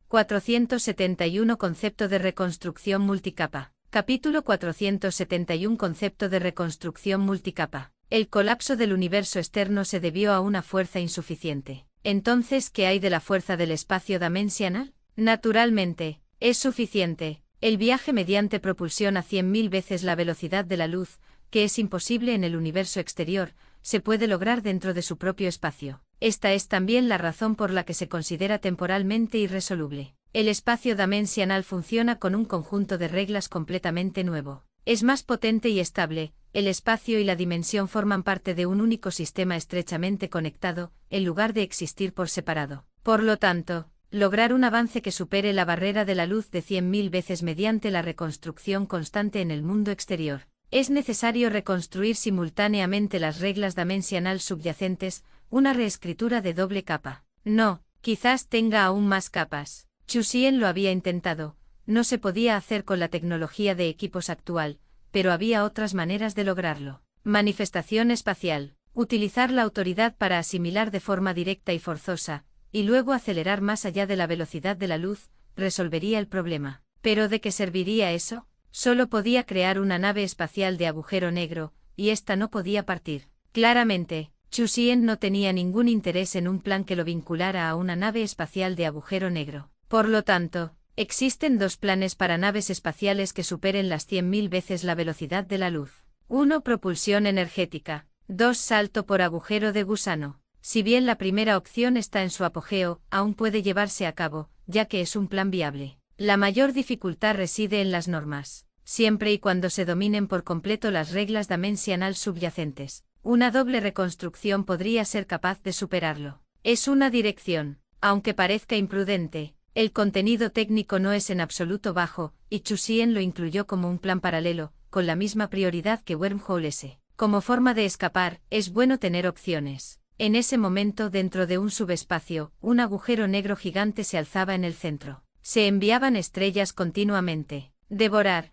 471 Concepto de reconstrucción multicapa. Capítulo 471 Concepto de reconstrucción multicapa. El colapso del universo externo se debió a una fuerza insuficiente. Entonces, ¿qué hay de la fuerza del espacio dimensional? Naturalmente, es suficiente. El viaje mediante propulsión a 100.000 veces la velocidad de la luz, que es imposible en el universo exterior, se puede lograr dentro de su propio espacio. Esta es también la razón por la que se considera temporalmente irresoluble. El espacio dimensional funciona con un conjunto de reglas completamente nuevo. Es más potente y estable, el espacio y la dimensión forman parte de un único sistema estrechamente conectado, en lugar de existir por separado. Por lo tanto, lograr un avance que supere la barrera de la luz de 100.000 veces mediante la reconstrucción constante en el mundo exterior. Es necesario reconstruir simultáneamente las reglas dimensional subyacentes, una reescritura de doble capa. No, quizás tenga aún más capas. Chusien lo había intentado, no se podía hacer con la tecnología de equipos actual, pero había otras maneras de lograrlo. Manifestación espacial. Utilizar la autoridad para asimilar de forma directa y forzosa, y luego acelerar más allá de la velocidad de la luz, resolvería el problema. ¿Pero de qué serviría eso? Solo podía crear una nave espacial de agujero negro, y ésta no podía partir. Claramente, Chusien no tenía ningún interés en un plan que lo vinculara a una nave espacial de agujero negro. Por lo tanto, existen dos planes para naves espaciales que superen las 100.000 veces la velocidad de la luz. 1. Propulsión energética. 2. Salto por agujero de gusano. Si bien la primera opción está en su apogeo, aún puede llevarse a cabo, ya que es un plan viable. La mayor dificultad reside en las normas. Siempre y cuando se dominen por completo las reglas dimensional subyacentes, una doble reconstrucción podría ser capaz de superarlo. Es una dirección, aunque parezca imprudente. El contenido técnico no es en absoluto bajo, y Chusien lo incluyó como un plan paralelo, con la misma prioridad que Wormhole S. Como forma de escapar, es bueno tener opciones. En ese momento, dentro de un subespacio, un agujero negro gigante se alzaba en el centro. Se enviaban estrellas continuamente. Devorar.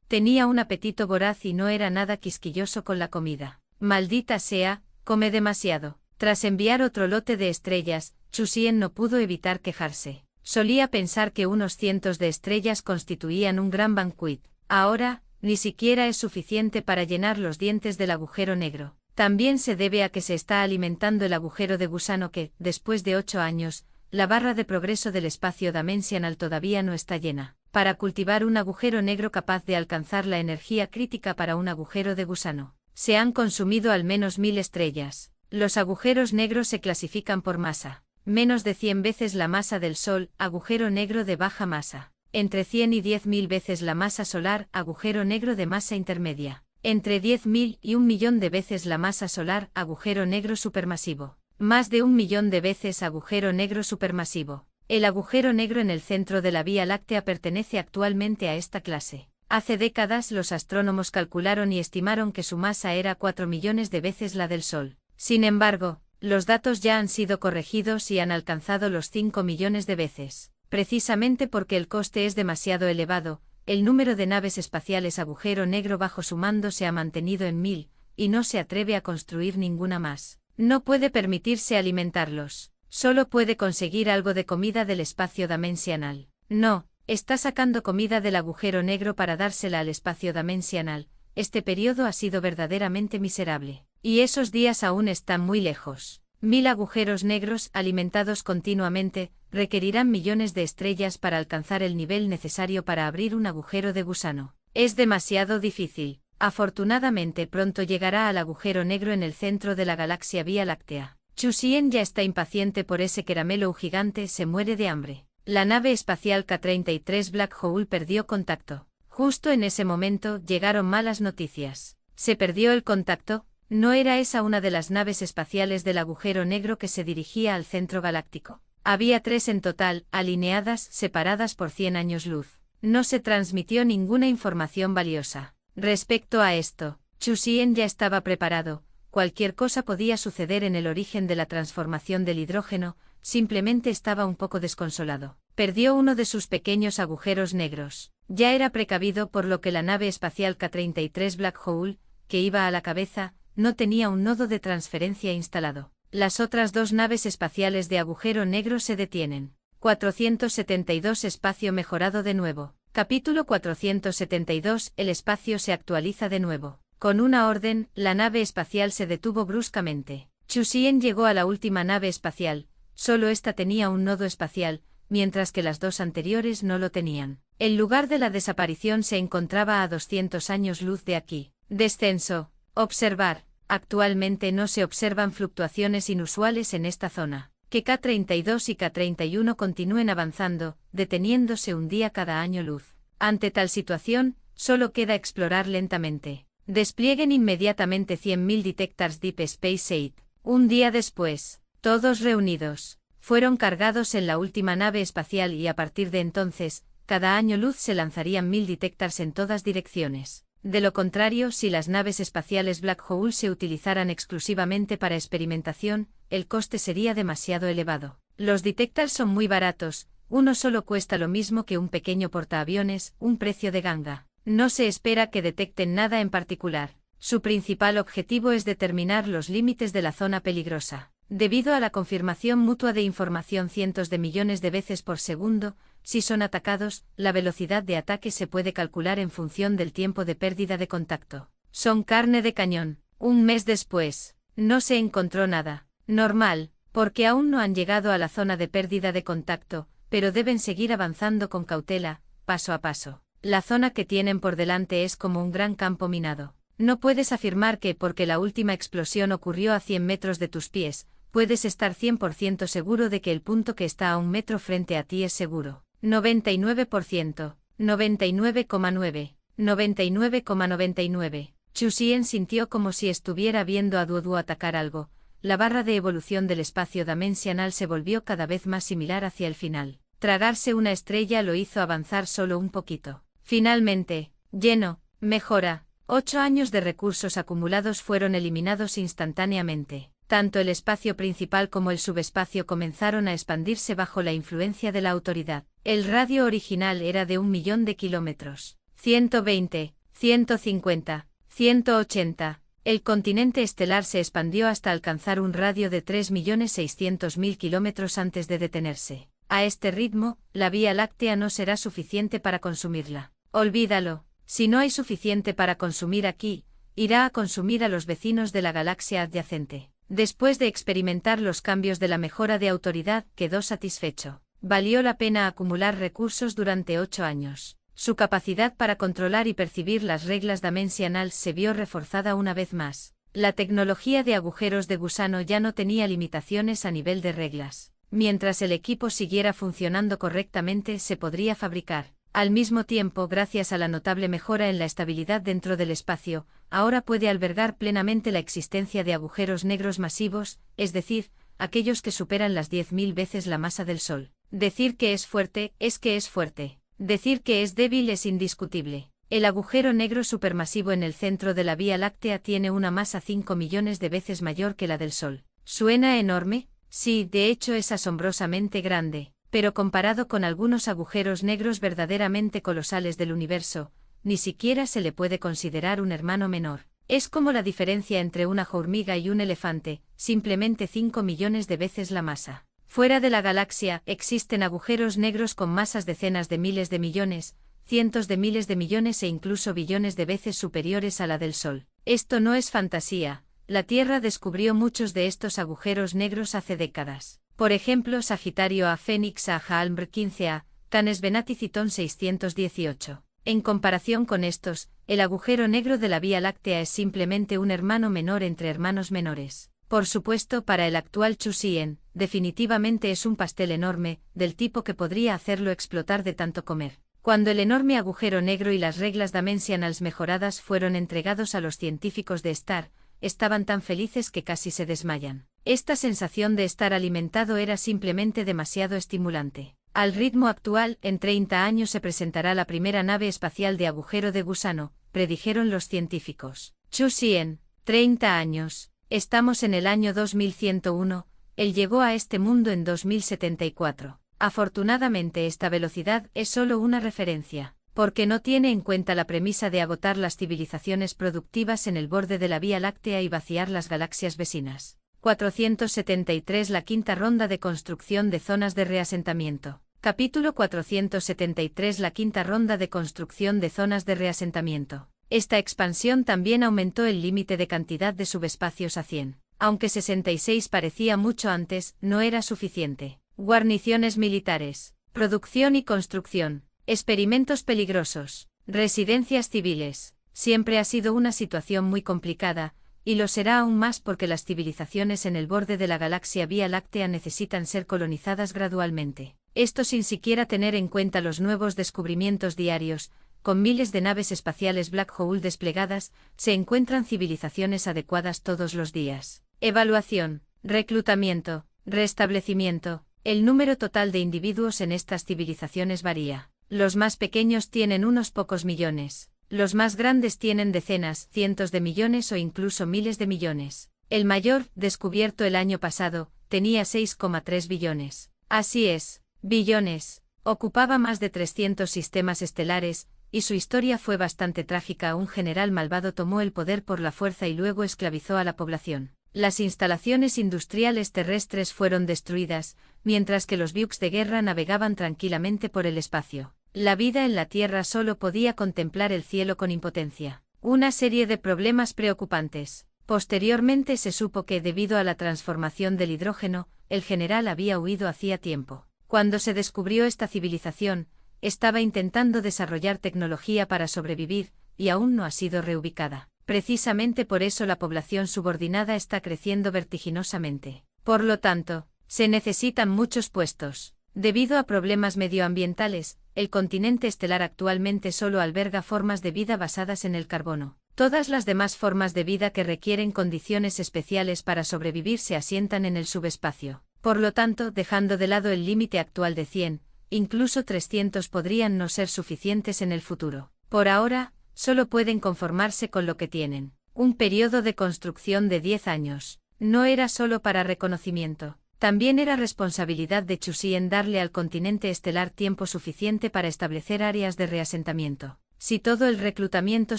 Tenía un apetito voraz y no era nada quisquilloso con la comida. Maldita sea, come demasiado. Tras enviar otro lote de estrellas, Chusien no pudo evitar quejarse. Solía pensar que unos cientos de estrellas constituían un gran banquet. Ahora, ni siquiera es suficiente para llenar los dientes del agujero negro. También se debe a que se está alimentando el agujero de gusano que, después de 8 años, la barra de progreso del espacio dimensional todavía no está llena. Para cultivar un agujero negro capaz de alcanzar la energía crítica para un agujero de gusano, se han consumido al menos 1000 estrellas. Los agujeros negros se clasifican por masa. Menos de 100 veces la masa del Sol, agujero negro de baja masa. Entre 100 y 10.000 veces la masa solar, agujero negro de masa intermedia. Entre 10.000 y 1.000.000 de veces la masa solar, agujero negro supermasivo. Más de 1.000.000 de veces agujero negro supermasivo. El agujero negro en el centro de la Vía Láctea pertenece actualmente a esta clase. Hace décadas los astrónomos calcularon y estimaron que su masa era 4 millones de veces la del Sol. Sin embargo, los datos ya han sido corregidos y han alcanzado los 5 millones de veces. Precisamente porque el coste es demasiado elevado, el número de naves espaciales agujero negro bajo su mando se ha mantenido en 1000, y no se atreve a construir ninguna más. No puede permitirse alimentarlos. Solo puede conseguir algo de comida del espacio dimensional. No, está sacando comida del agujero negro para dársela al espacio dimensional. Este periodo ha sido verdaderamente miserable. Y esos días aún están muy lejos. 1000 agujeros negros, alimentados continuamente, requerirán millones de estrellas para alcanzar el nivel necesario para abrir un agujero de gusano. Es demasiado difícil. Afortunadamente pronto llegará al agujero negro en el centro de la galaxia Vía Láctea. Chusien ya está impaciente por ese caramelo gigante, se muere de hambre. La nave espacial K-33 Black Hole perdió contacto. Justo en ese momento llegaron malas noticias. ¿Se perdió el contacto? ¿No era esa una de las naves espaciales del agujero negro que se dirigía al centro galáctico? Había 3 en total, alineadas, separadas por 100 años luz. No se transmitió ninguna información valiosa. Respecto a esto, Chusien ya estaba preparado. Cualquier cosa podía suceder en el origen de la transformación del hidrógeno, simplemente estaba un poco desconsolado. Perdió uno de sus pequeños agujeros negros. Ya era precavido por lo que la nave espacial K-33 Black Hole, que iba a la cabeza, no tenía un nodo de transferencia instalado. Las otras 2 naves espaciales de agujero negro se detienen. 472 Espacio mejorado de nuevo. Capítulo 472 El espacio se actualiza de nuevo. Con una orden, la nave espacial se detuvo bruscamente. Chu Xian llegó a la última nave espacial, solo esta tenía un nodo espacial, mientras que las dos anteriores no lo tenían. El lugar de la desaparición se encontraba a 200 años luz de aquí. Descenso. Observar. Actualmente no se observan fluctuaciones inusuales en esta zona. Que K32 y K31 continúen avanzando, deteniéndose un día cada año luz. Ante tal situación, solo queda explorar lentamente. Desplieguen inmediatamente 100.000 Detectors Deep Space 8. Un día después, todos reunidos, fueron cargados en la última nave espacial y a partir de entonces, cada año luz se lanzarían 1000 detectors en todas direcciones. De lo contrario, si las naves espaciales Black Hole se utilizaran exclusivamente para experimentación, el coste sería demasiado elevado. Los detectors son muy baratos, uno solo cuesta lo mismo que un pequeño portaaviones, un precio de ganga. No se espera que detecten nada en particular. Su principal objetivo es determinar los límites de la zona peligrosa. Debido a la confirmación mutua de información cientos de millones de veces por segundo, si son atacados, la velocidad de ataque se puede calcular en función del tiempo de pérdida de contacto. Son carne de cañón. Un mes después, no se encontró nada. Normal, porque aún no han llegado a la zona de pérdida de contacto, pero deben seguir avanzando con cautela, paso a paso. La zona que tienen por delante es como un gran campo minado. No puedes afirmar que porque la última explosión ocurrió a 100 metros de tus pies, puedes estar 100% seguro de que el punto que está a 1 metro frente a ti es seguro. 99%, 99,9, 99,99. Chu Xian sintió como si estuviera viendo a Duoduo atacar algo. La barra de evolución del espacio dimensional se volvió cada vez más similar hacia el final. Tragarse una estrella lo hizo avanzar solo un poquito. Finalmente, lleno, mejora. 8 años de recursos acumulados fueron eliminados instantáneamente. Tanto el espacio principal como el subespacio comenzaron a expandirse bajo la influencia de la autoridad. El radio original era de 1 millón de kilómetros. 120, 150, 180. El continente estelar se expandió hasta alcanzar un radio de 3.600.000 kilómetros antes de detenerse. A este ritmo, la Vía Láctea no será suficiente para consumirla. Olvídalo. Si no hay suficiente para consumir aquí, irá a consumir a los vecinos de la galaxia adyacente. Después de experimentar los cambios de la mejora de autoridad, quedó satisfecho. Valió la pena acumular recursos durante 8 años. Su capacidad para controlar y percibir las reglas dimensionales se vio reforzada una vez más. La tecnología de agujeros de gusano ya no tenía limitaciones a nivel de reglas. Mientras el equipo siguiera funcionando correctamente, se podría fabricar. Al mismo tiempo, gracias a la notable mejora en la estabilidad dentro del espacio, ahora puede albergar plenamente la existencia de agujeros negros masivos, es decir, aquellos que superan las 10.000 veces la masa del Sol. Decir que es fuerte, es que es fuerte. Decir que es débil es indiscutible. El agujero negro supermasivo en el centro de la Vía Láctea tiene una masa 5 millones de veces mayor que la del Sol. ¿Suena enorme? Sí, de hecho es asombrosamente grande. Pero comparado con algunos agujeros negros verdaderamente colosales del universo, ni siquiera se le puede considerar un hermano menor. Es como la diferencia entre una hormiga y un elefante, simplemente 5 millones de veces la masa. Fuera de la galaxia, existen agujeros negros con masas decenas de miles de millones, cientos de miles de millones e incluso billones de veces superiores a la del Sol. Esto no es fantasía. La Tierra descubrió muchos de estos agujeros negros hace décadas. Por ejemplo, Sagitario A Fénix A Halmr 15A, Canes Venati Citón 618. En comparación con estos, el agujero negro de la Vía Láctea es simplemente un hermano menor entre hermanos menores. Por supuesto, para el actual Chu Xian, definitivamente es un pastel enorme, del tipo que podría hacerlo explotar de tanto comer. Cuando el enorme agujero negro y las reglas dimensionales mejoradas fueron entregados a los científicos de Star, estaban tan felices que casi se desmayan. Esta sensación de estar alimentado era simplemente demasiado estimulante. Al ritmo actual, en 30 años se presentará la primera nave espacial de agujero de gusano, predijeron los científicos. Chu Xian, 30 años. Estamos en el año 2101, él llegó a este mundo en 2074. Afortunadamente esta velocidad es solo una referencia, porque no tiene en cuenta la premisa de agotar las civilizaciones productivas en el borde de la Vía Láctea y vaciar las galaxias vecinas. 473 La quinta ronda de construcción de zonas de reasentamiento. Capítulo 473 La quinta ronda de construcción de zonas de reasentamiento. Esta expansión también aumentó el límite de cantidad de subespacios a 100. Aunque 66 parecía mucho antes, no era suficiente. Guarniciones militares, producción y construcción, experimentos peligrosos, residencias civiles. Siempre ha sido una situación muy complicada, y lo será aún más porque las civilizaciones en el borde de la galaxia Vía Láctea necesitan ser colonizadas gradualmente. Esto sin siquiera tener en cuenta los nuevos descubrimientos diarios. Con miles de naves espaciales Black Hole desplegadas, se encuentran civilizaciones adecuadas todos los días. Evaluación, reclutamiento, restablecimiento. El número total de individuos en estas civilizaciones varía. Los más pequeños tienen unos pocos millones. Los más grandes tienen decenas, cientos de millones o incluso miles de millones. El mayor, descubierto el año pasado, tenía 6,3 billones. Así es, billones. Ocupaba más de 300 sistemas estelares, y su historia fue bastante trágica. Un general malvado tomó el poder por la fuerza y luego esclavizó a la población. Las instalaciones industriales terrestres fueron destruidas, mientras que los buques de guerra navegaban tranquilamente por el espacio. La vida en la Tierra solo podía contemplar el cielo con impotencia. Una serie de problemas preocupantes. Posteriormente se supo que, debido a la transformación del hidrógeno, el general había huido hacía tiempo. Cuando se descubrió esta civilización, estaba intentando desarrollar tecnología para sobrevivir, y aún no ha sido reubicada. Precisamente por eso la población subordinada está creciendo vertiginosamente. Por lo tanto, se necesitan muchos puestos. Debido a problemas medioambientales, el continente estelar actualmente solo alberga formas de vida basadas en el carbono. Todas las demás formas de vida que requieren condiciones especiales para sobrevivir se asientan en el subespacio. Por lo tanto, dejando de lado el límite actual de 100, incluso 300 podrían no ser suficientes en el futuro. Por ahora, solo pueden conformarse con lo que tienen. Un periodo de construcción de 10 años. No era solo para reconocimiento. También era responsabilidad de Chusien darle al continente estelar tiempo suficiente para establecer áreas de reasentamiento. Si todo el reclutamiento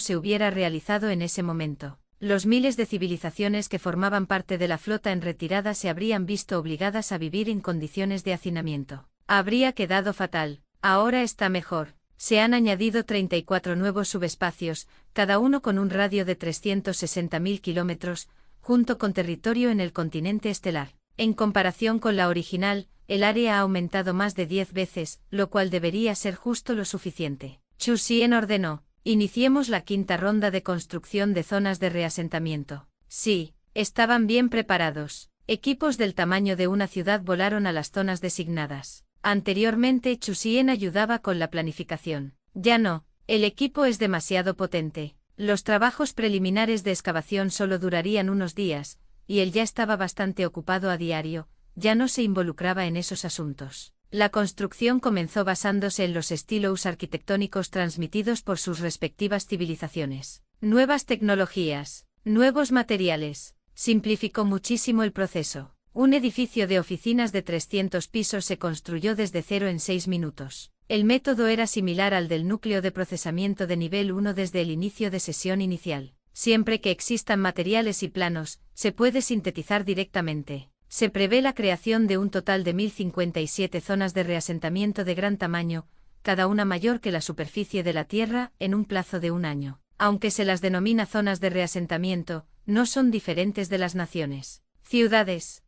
se hubiera realizado en ese momento, los miles de civilizaciones que formaban parte de la flota en retirada se habrían visto obligadas a vivir en condiciones de hacinamiento. Habría quedado fatal. Ahora está mejor. Se han añadido 34 nuevos subespacios, cada uno con un radio de 360.000 kilómetros, junto con territorio en el continente estelar. En comparación con la original, el área ha aumentado más de 10 veces, lo cual debería ser justo lo suficiente. Chusien ordenó: iniciemos la quinta ronda de construcción de zonas de reasentamiento. Sí, estaban bien preparados. Equipos del tamaño de una ciudad volaron a las zonas designadas. Anteriormente Chusien ayudaba con la planificación. Ya no, el equipo es demasiado potente. Los trabajos preliminares de excavación solo durarían unos días, y él ya estaba bastante ocupado a diario, ya no se involucraba en esos asuntos. La construcción comenzó basándose en los estilos arquitectónicos transmitidos por sus respectivas civilizaciones. Nuevas tecnologías, nuevos materiales, simplificó muchísimo el proceso. Un edificio de oficinas de 300 pisos se construyó desde cero en 6 minutos. El método era similar al del núcleo de procesamiento de nivel 1 desde el inicio de sesión inicial. Siempre que existan materiales y planos, se puede sintetizar directamente. Se prevé la creación de un total de 1057 zonas de reasentamiento de gran tamaño, cada una mayor que la superficie de la Tierra, en un plazo de un año. Aunque se las denomina zonas de reasentamiento, no son diferentes de las naciones. Ciudades,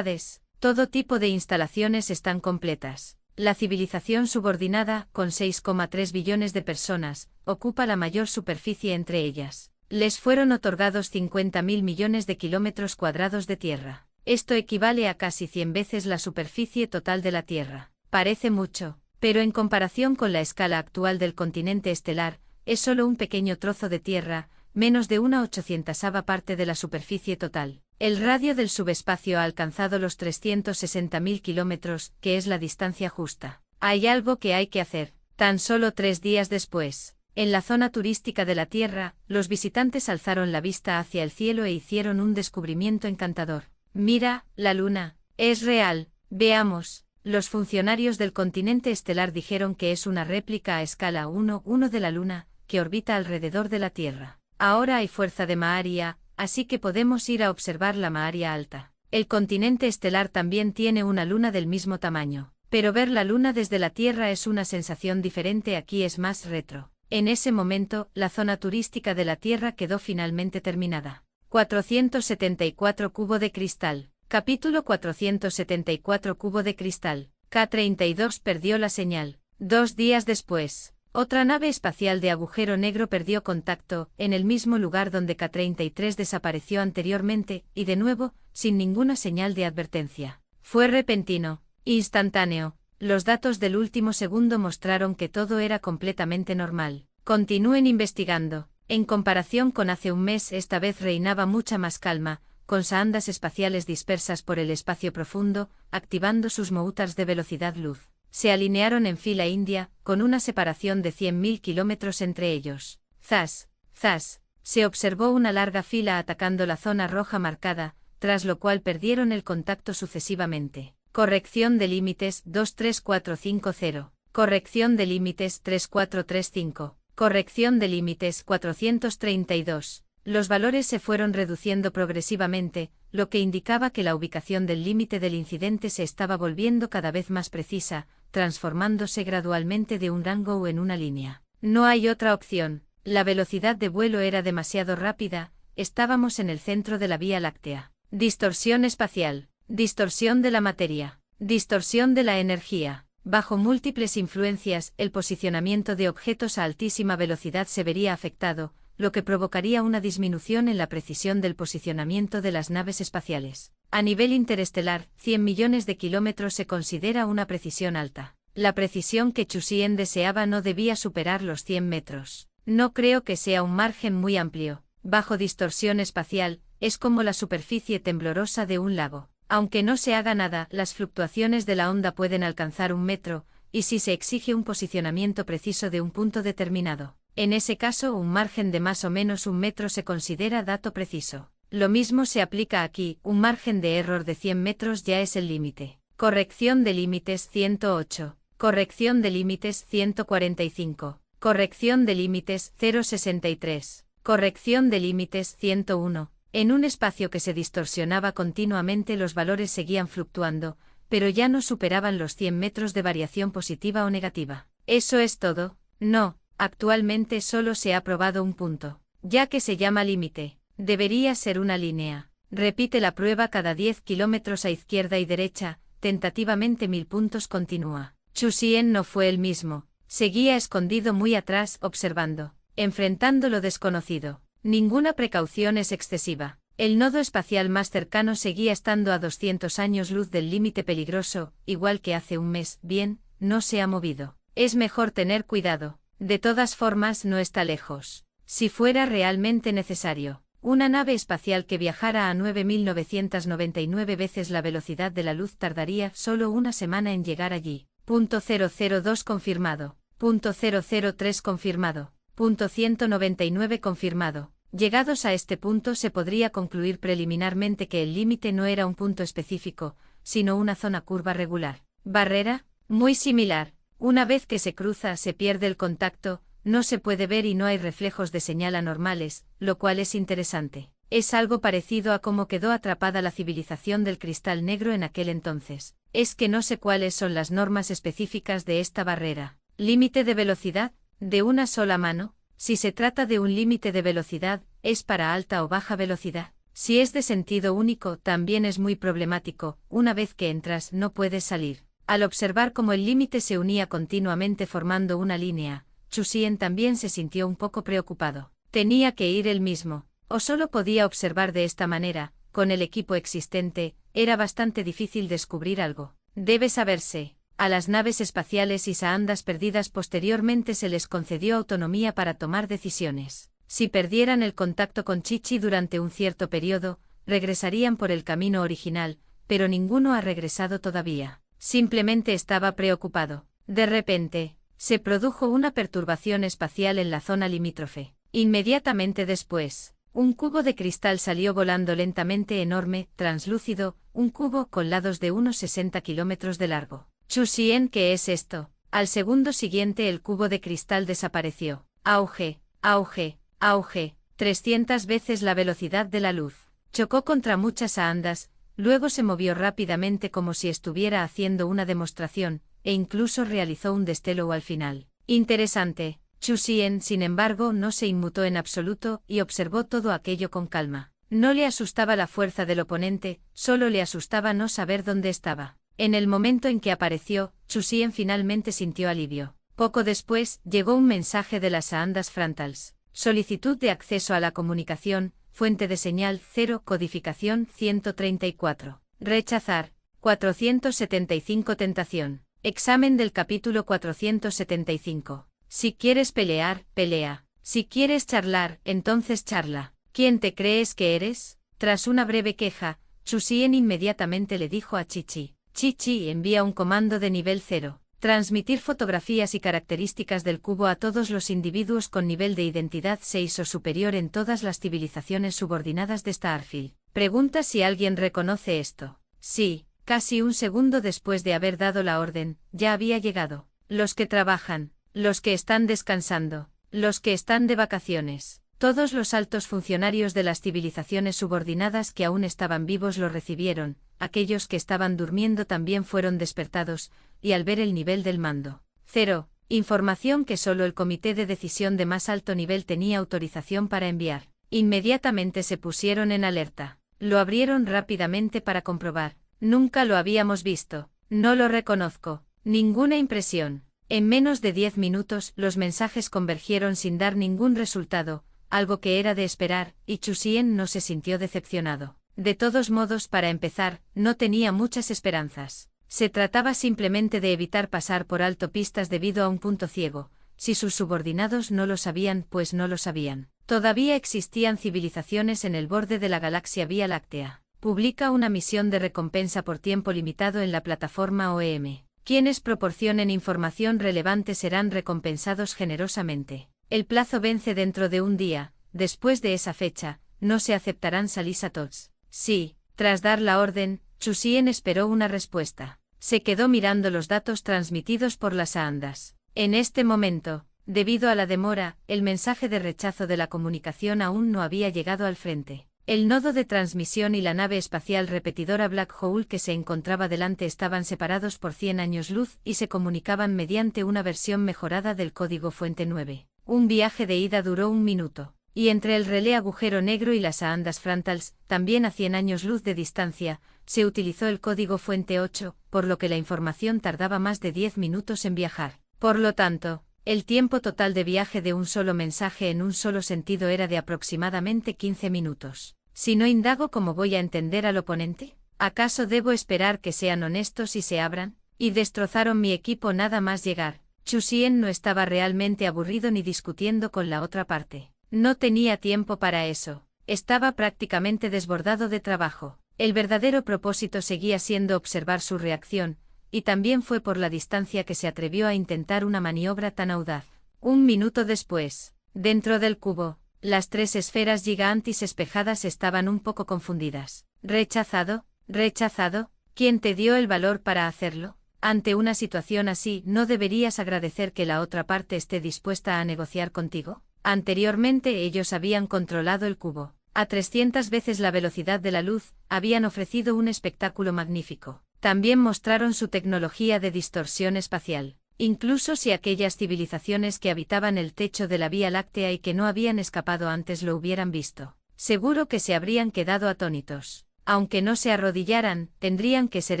todo tipo de instalaciones están completas. La civilización subordinada, con 6,3 billones de personas, ocupa la mayor superficie entre ellas. Les fueron otorgados 50.000 millones de kilómetros cuadrados de tierra. Esto equivale a casi 100 veces la superficie total de la Tierra. Parece mucho, pero en comparación con la escala actual del continente estelar, es solo un pequeño trozo de tierra, menos de una 800ava parte de la superficie total. El radio del subespacio ha alcanzado los 360.000 kilómetros, que es la distancia justa. Hay algo que hay que hacer. Tan solo 3 días después, en la zona turística de la Tierra, los visitantes alzaron la vista hacia el cielo e hicieron un descubrimiento encantador. Mira, la Luna. Es real. Veamos. Los funcionarios del continente estelar dijeron que es una réplica a escala 1:1 de la Luna, que orbita alrededor de la Tierra. Ahora hay fuerza de Maaria, así que podemos ir a observar la Maaria Alta. El continente estelar también tiene una luna del mismo tamaño. Pero ver la luna desde la Tierra es una sensación diferente, aquí es más retro. En ese momento, la zona turística de la Tierra quedó finalmente terminada. 474 Cubo de cristal. Capítulo 474 Cubo de cristal. K-32 perdió la señal. 2 días después, otra nave espacial de agujero negro perdió contacto, en el mismo lugar donde K-33 desapareció anteriormente, y de nuevo, sin ninguna señal de advertencia. Fue repentino, instantáneo. Los datos del último segundo mostraron que todo era completamente normal. Continúen investigando. En comparación con hace un mes, esta vez reinaba mucha más calma, con sondas espaciales dispersas por el espacio profundo, activando sus motores de velocidad luz. Se alinearon en fila india, con una separación de 100.000 kilómetros entre ellos. Zas, zas. Se observó una larga fila atacando la zona roja marcada, tras lo cual perdieron el contacto sucesivamente. Corrección de límites 23450. Corrección de límites 3435. Corrección de límites 432. Los valores se fueron reduciendo progresivamente, lo que indicaba que la ubicación del límite del incidente se estaba volviendo cada vez más precisa, transformándose gradualmente de un rango en una línea. No hay otra opción. La velocidad de vuelo era demasiado rápida, estábamos en el centro de la Vía Láctea. Distorsión espacial. Distorsión de la materia. Distorsión de la energía. Bajo múltiples influencias, el posicionamiento de objetos a altísima velocidad se vería afectado, lo que provocaría una disminución en la precisión del posicionamiento de las naves espaciales. A nivel interestelar, 100 millones de kilómetros se considera una precisión alta. La precisión que Chusien deseaba no debía superar los 100 metros. No creo que sea un margen muy amplio. Bajo distorsión espacial, es como la superficie temblorosa de un lago. Aunque no se haga nada, las fluctuaciones de la onda pueden alcanzar 1 metro, y si se exige un posicionamiento preciso de un punto determinado. En ese caso, un margen de más o menos 1 metro se considera dato preciso. Lo mismo se aplica aquí, un margen de error de 100 metros ya es el límite. Corrección de límites 108. Corrección de límites 145. Corrección de límites 063. Corrección de límites 101. En un espacio que se distorsionaba continuamente, los valores seguían fluctuando, pero ya no superaban los 100 metros de variación positiva o negativa. ¿Eso es todo? No, actualmente solo se ha probado un punto. Ya que se llama límite, debería ser una línea. Repite la prueba cada 10 kilómetros a izquierda y derecha, tentativamente 1000 puntos continúa. Chusien no fue el mismo, seguía escondido muy atrás, observando, enfrentando lo desconocido. Ninguna precaución es excesiva. El nodo espacial más cercano seguía estando a 200 años luz del límite peligroso, igual que hace un mes. Bien, no se ha movido. Es mejor tener cuidado. De todas formas, no está lejos. Si fuera realmente necesario, una nave espacial que viajara a 9.999 veces la velocidad de la luz tardaría solo una semana en llegar allí. Punto 002 confirmado. Punto 003 confirmado. Punto 199 confirmado. Llegados a este punto se podría concluir preliminarmente que el límite no era un punto específico, sino una zona curva regular. Barrera, muy similar. Una vez que se cruza se pierde el contacto, no se puede ver y no hay reflejos de señal anormales, lo cual es interesante. Es algo parecido a cómo quedó atrapada la civilización del cristal negro en aquel entonces. Es que no sé cuáles son las normas específicas de esta barrera. Límite de velocidad, de una sola mano. Si se trata de un límite de velocidad, es para alta o baja velocidad. Si es de sentido único, también es muy problemático. Una vez que entras, no puedes salir. Al observar cómo el límite se unía continuamente formando una línea, Chusien también se sintió un poco preocupado. Tenía que ir él mismo, o solo podía observar de esta manera. Con el equipo existente, era bastante difícil descubrir algo. Debe saberse. A las naves espaciales y sondas perdidas posteriormente se les concedió autonomía para tomar decisiones. Si perdieran el contacto con Chichi durante un cierto periodo, regresarían por el camino original, pero ninguno ha regresado todavía. Simplemente estaba preocupado. De repente, se produjo una perturbación espacial en la zona limítrofe. Inmediatamente después, un cubo de cristal salió volando lentamente, enorme, translúcido, un cubo con lados de unos 60 kilómetros de largo. Chusien, ¿qué es esto? Al segundo siguiente el cubo de cristal desapareció. Auge, auge, auge, 300 veces la velocidad de la luz. Chocó contra muchas sondas, luego se movió rápidamente como si estuviera haciendo una demostración, e incluso realizó un destello al final. Interesante. Chu Xian, sin embargo, no se inmutó en absoluto y observó todo aquello con calma. No le asustaba la fuerza del oponente, solo le asustaba no saber dónde estaba. En el momento en que apareció, Chu Xian finalmente sintió alivio. Poco después, llegó un mensaje de las Saandas Frontals. Solicitud de acceso a la comunicación, fuente de señal 0, codificación 134. Rechazar. 475 tentación. Examen del capítulo 475. Si quieres pelear, pelea. Si quieres charlar, entonces charla. ¿Quién te crees que eres? Tras una breve queja, Chu Xian inmediatamente le dijo a Chi-Chi. Chi-Chi envía un comando de nivel 0. Transmitir fotografías y características del cubo a todos los individuos con nivel de identidad 6 o superior en todas las civilizaciones subordinadas de Starfield. Pregunta si alguien reconoce esto. Sí, casi un segundo después de haber dado la orden, ya había llegado. Los que trabajan, los que están descansando, los que están de vacaciones. Todos los altos funcionarios de las civilizaciones subordinadas que aún estaban vivos lo recibieron, aquellos que estaban durmiendo también fueron despertados, y al ver el nivel del mando. 0. Información que solo el comité de decisión de más alto nivel tenía autorización para enviar. Inmediatamente se pusieron en alerta. Lo abrieron rápidamente para comprobar. Nunca lo habíamos visto. No lo reconozco. Ninguna impresión. En menos de 10 minutos los mensajes convergieron sin dar ningún resultado, algo que era de esperar, y Chu Xian no se sintió decepcionado. De todos modos, para empezar, no tenía muchas esperanzas. Se trataba simplemente de evitar pasar por alto pistas debido a un punto ciego. Si sus subordinados no lo sabían, pues no lo sabían. Todavía existían civilizaciones en el borde de la galaxia Vía Láctea. Publica una misión de recompensa por tiempo limitado en la plataforma OEM. Quienes proporcionen información relevante serán recompensados generosamente. El plazo vence dentro de un día. Después de esa fecha, no se aceptarán salisatots. Sí, tras dar la orden, Chu Xian esperó una respuesta. Se quedó mirando los datos transmitidos por las Saandas. En este momento, debido a la demora, el mensaje de rechazo de la comunicación aún no había llegado al frente. El nodo de transmisión y la nave espacial repetidora Black Hole que se encontraba delante estaban separados por 100 años luz y se comunicaban mediante una versión mejorada del código fuente 9. Un viaje de ida duró 1 minuto. Y entre el relé agujero negro y las Saandas Frontals, también a 100 años luz de distancia, se utilizó el código fuente 8, por lo que la información tardaba más de 10 minutos en viajar. Por lo tanto, el tiempo total de viaje de un solo mensaje en un solo sentido era de aproximadamente 15 minutos. Si no indago cómo voy a entender al oponente, ¿acaso debo esperar que sean honestos y se abran? Y destrozaron mi equipo nada más llegar. Chu Xian no estaba realmente aburrido ni discutiendo con la otra parte. No tenía tiempo para eso. Estaba prácticamente desbordado de trabajo. El verdadero propósito seguía siendo observar su reacción, y también fue por la distancia que se atrevió a intentar una maniobra tan audaz. 1 minuto después, dentro del cubo, las 3 esferas gigantes espejadas estaban un poco confundidas. ¿Rechazado? ¿Rechazado? ¿Quién te dio el valor para hacerlo? Ante una situación así, ¿no deberías agradecer que la otra parte esté dispuesta a negociar contigo? Anteriormente ellos habían controlado el cubo. A 300 veces la velocidad de la luz, habían ofrecido un espectáculo magnífico. También mostraron su tecnología de distorsión espacial. Incluso si aquellas civilizaciones que habitaban el techo de la Vía Láctea y que no habían escapado antes lo hubieran visto, seguro que se habrían quedado atónitos. Aunque no se arrodillaran, tendrían que ser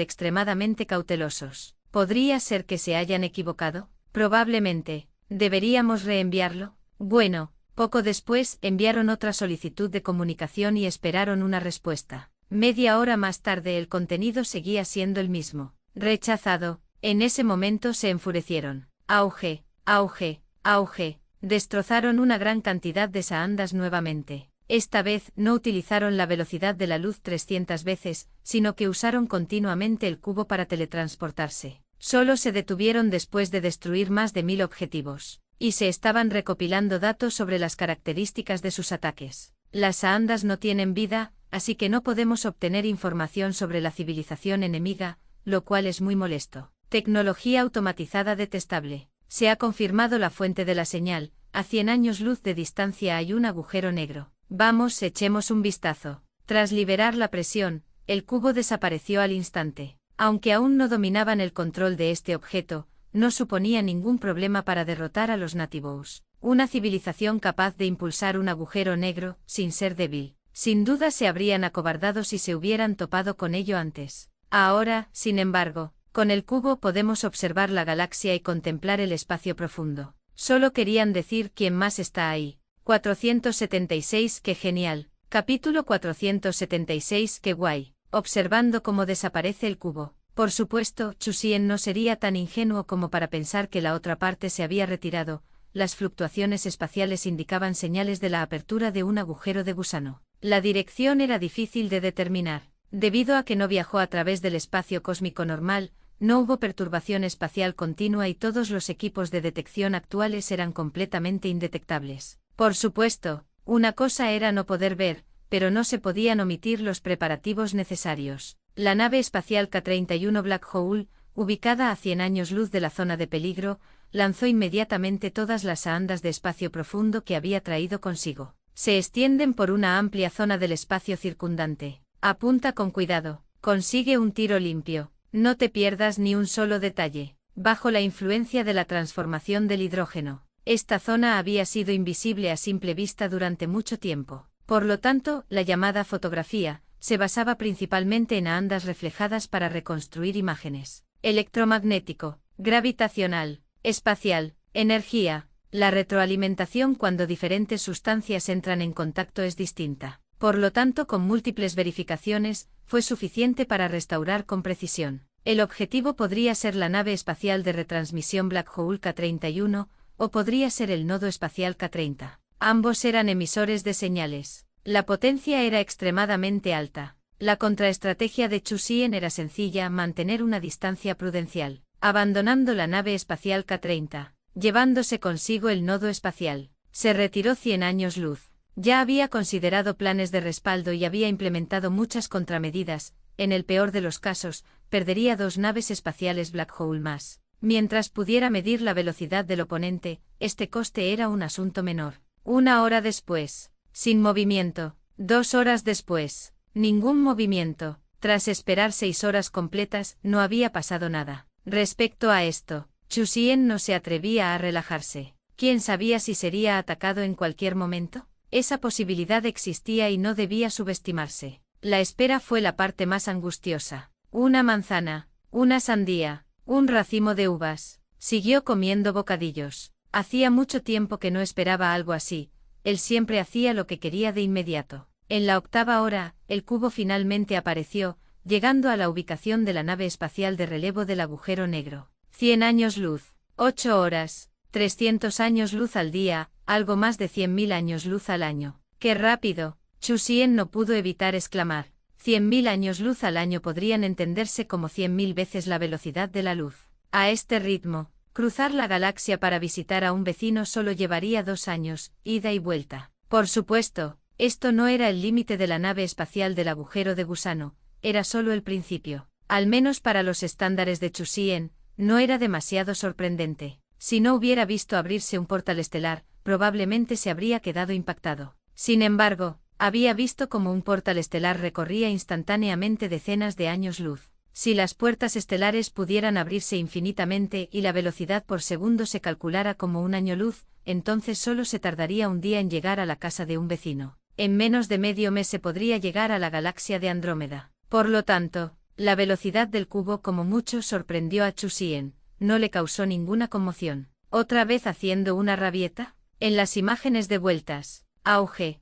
extremadamente cautelosos. ¿Podría ser que se hayan equivocado? Probablemente. ¿Deberíamos reenviarlo? Bueno, poco después enviaron otra solicitud de comunicación y esperaron una respuesta. Media hora más tarde el contenido seguía siendo el mismo. Rechazado. En ese momento se enfurecieron. Auge, auge, auge. Destrozaron una gran cantidad de Saandas nuevamente. Esta vez no utilizaron la velocidad de la luz 300 veces, sino que usaron continuamente el cubo para teletransportarse. Solo se detuvieron después de destruir más de 1000 objetivos. Y se estaban recopilando datos sobre las características de sus ataques. Las Saandas no tienen vida, así que no podemos obtener información sobre la civilización enemiga, lo cual es muy molesto. Tecnología automatizada detestable. Se ha confirmado la fuente de la señal. A 100 años luz de distancia hay un agujero negro. Vamos, echemos un vistazo. Tras liberar la presión, el cubo desapareció al instante. Aunque aún no dominaban el control de este objeto, no suponía ningún problema para derrotar a los nativos. Una civilización capaz de impulsar un agujero negro, sin ser débil. Sin duda se habrían acobardado si se hubieran topado con ello antes. Ahora, sin embargo, con el cubo podemos observar la galaxia y contemplar el espacio profundo. Solo querían decir quién más está ahí. 476 ¡Qué genial! Capítulo 476 ¡Qué guay! Observando cómo desaparece el cubo. Por supuesto, Chusien no sería tan ingenuo como para pensar que la otra parte se había retirado. Las fluctuaciones espaciales indicaban señales de la apertura de un agujero de gusano. La dirección era difícil de determinar. Debido a que no viajó a través del espacio cósmico normal, no hubo perturbación espacial continua y todos los equipos de detección actuales eran completamente indetectables. Por supuesto, una cosa era no poder ver, pero no se podían omitir los preparativos necesarios. La nave espacial K-31 Black Hole, ubicada a 100 años luz de la zona de peligro, lanzó inmediatamente todas las sondas de espacio profundo que había traído consigo. Se extienden por una amplia zona del espacio circundante. Apunta con cuidado. Consigue un tiro limpio. No te pierdas ni un solo detalle. Bajo la influencia de la transformación del hidrógeno, esta zona había sido invisible a simple vista durante mucho tiempo. Por lo tanto, la llamada fotografía se basaba principalmente en ondas reflejadas para reconstruir imágenes. Electromagnético, gravitacional, espacial, energía. La retroalimentación cuando diferentes sustancias entran en contacto es distinta. Por lo tanto, con múltiples verificaciones, fue suficiente para restaurar con precisión. El objetivo podría ser la nave espacial de retransmisión Black Hole K-31, o podría ser el nodo espacial K-30. Ambos eran emisores de señales. La potencia era extremadamente alta. La contraestrategia de Chusien era sencilla: mantener una distancia prudencial, abandonando la nave espacial K-30, llevándose consigo el nodo espacial. Se retiró 100 años luz. Ya había considerado planes de respaldo y había implementado muchas contramedidas. En el peor de los casos, perdería 2 naves espaciales Black Hole más. Mientras pudiera medir la velocidad del oponente, este coste era un asunto menor. 1 hora después, sin movimiento. 2 horas después, ningún movimiento. Tras esperar 6 horas completas, no había pasado nada. Respecto a esto, Chusien no se atrevía a relajarse. ¿Quién sabía si sería atacado en cualquier momento? Esa posibilidad existía y no debía subestimarse. La espera fue la parte más angustiosa. Una manzana, una sandía, un racimo de uvas. Siguió comiendo bocadillos. Hacía mucho tiempo que no esperaba algo así. Él siempre hacía lo que quería de inmediato. En la 8ª hora, el cubo finalmente apareció, llegando a la ubicación de la nave espacial de relevo del agujero negro. 100 años luz, 8 horas, 300 años luz al día, algo más de 100.000 años luz al año. ¡Qué rápido! Chusien no pudo evitar exclamar. 100.000 años luz al año podrían entenderse como 100.000 veces la velocidad de la luz. A este ritmo, cruzar la galaxia para visitar a un vecino solo llevaría 2 años, ida y vuelta. Por supuesto, esto no era el límite de la nave espacial del agujero de gusano, era solo el principio. Al menos para los estándares de Chusien, no era demasiado sorprendente. Si no hubiera visto abrirse un portal estelar, probablemente se habría quedado impactado. Sin embargo, había visto cómo un portal estelar recorría instantáneamente decenas de años luz. Si las puertas estelares pudieran abrirse infinitamente y la velocidad por segundo se calculara como 1 año luz, entonces solo se tardaría un día en llegar a la casa de un vecino. En menos de medio mes se podría llegar a la galaxia de Andrómeda. Por lo tanto, la velocidad del cubo como mucho sorprendió a Chusien. No le causó ninguna conmoción. ¿Otra vez haciendo una rabieta? En las imágenes de vueltas, auge,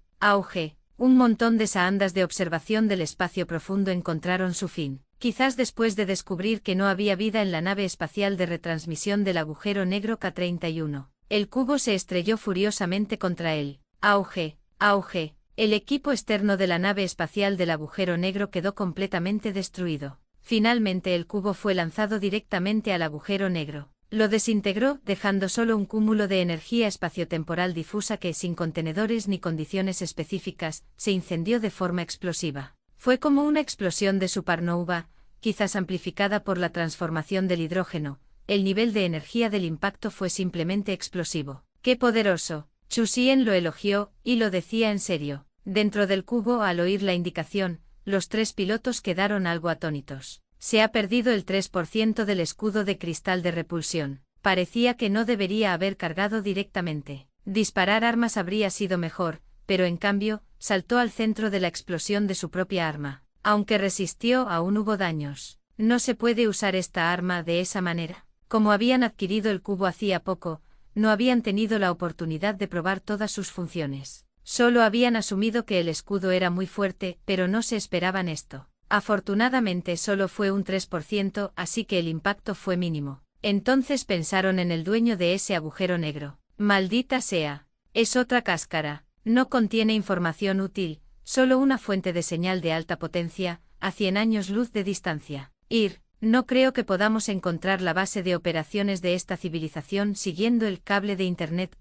un montón de sondas de observación del espacio profundo encontraron su fin. Quizás después de descubrir que no había vida en la nave espacial de retransmisión del agujero negro K-31, el cubo se estrelló furiosamente contra él. Auge. El equipo externo de la nave espacial del agujero negro quedó completamente destruido. Finalmente el cubo fue lanzado directamente al agujero negro. Lo desintegró, dejando solo un cúmulo de energía espaciotemporal difusa que, sin contenedores ni condiciones específicas, se incendió de forma explosiva. Fue como una explosión de supernova, quizás amplificada por la transformación del hidrógeno. El nivel de energía del impacto fue simplemente explosivo. ¡Qué poderoso! Chusien lo elogió, y lo decía en serio. Dentro del cubo, al oír la indicación, los 3 pilotos quedaron algo atónitos. Se ha perdido el 3% del escudo de cristal de repulsión. Parecía que no debería haber cargado directamente. Disparar armas habría sido mejor, pero en cambio, saltó al centro de la explosión de su propia arma. Aunque resistió, aún hubo daños. No se puede usar esta arma de esa manera. Como habían adquirido el cubo hacía poco, no habían tenido la oportunidad de probar todas sus funciones. Solo habían asumido que el escudo era muy fuerte, pero no se esperaban esto. Afortunadamente solo fue un 3%, así que el impacto fue mínimo. Entonces pensaron en el dueño de ese agujero negro. Maldita sea. Es otra cáscara. No contiene información útil, solo una fuente de señal de alta potencia, a 100 años luz de distancia. No creo que podamos encontrar la base de operaciones de esta civilización siguiendo el cable de Internet.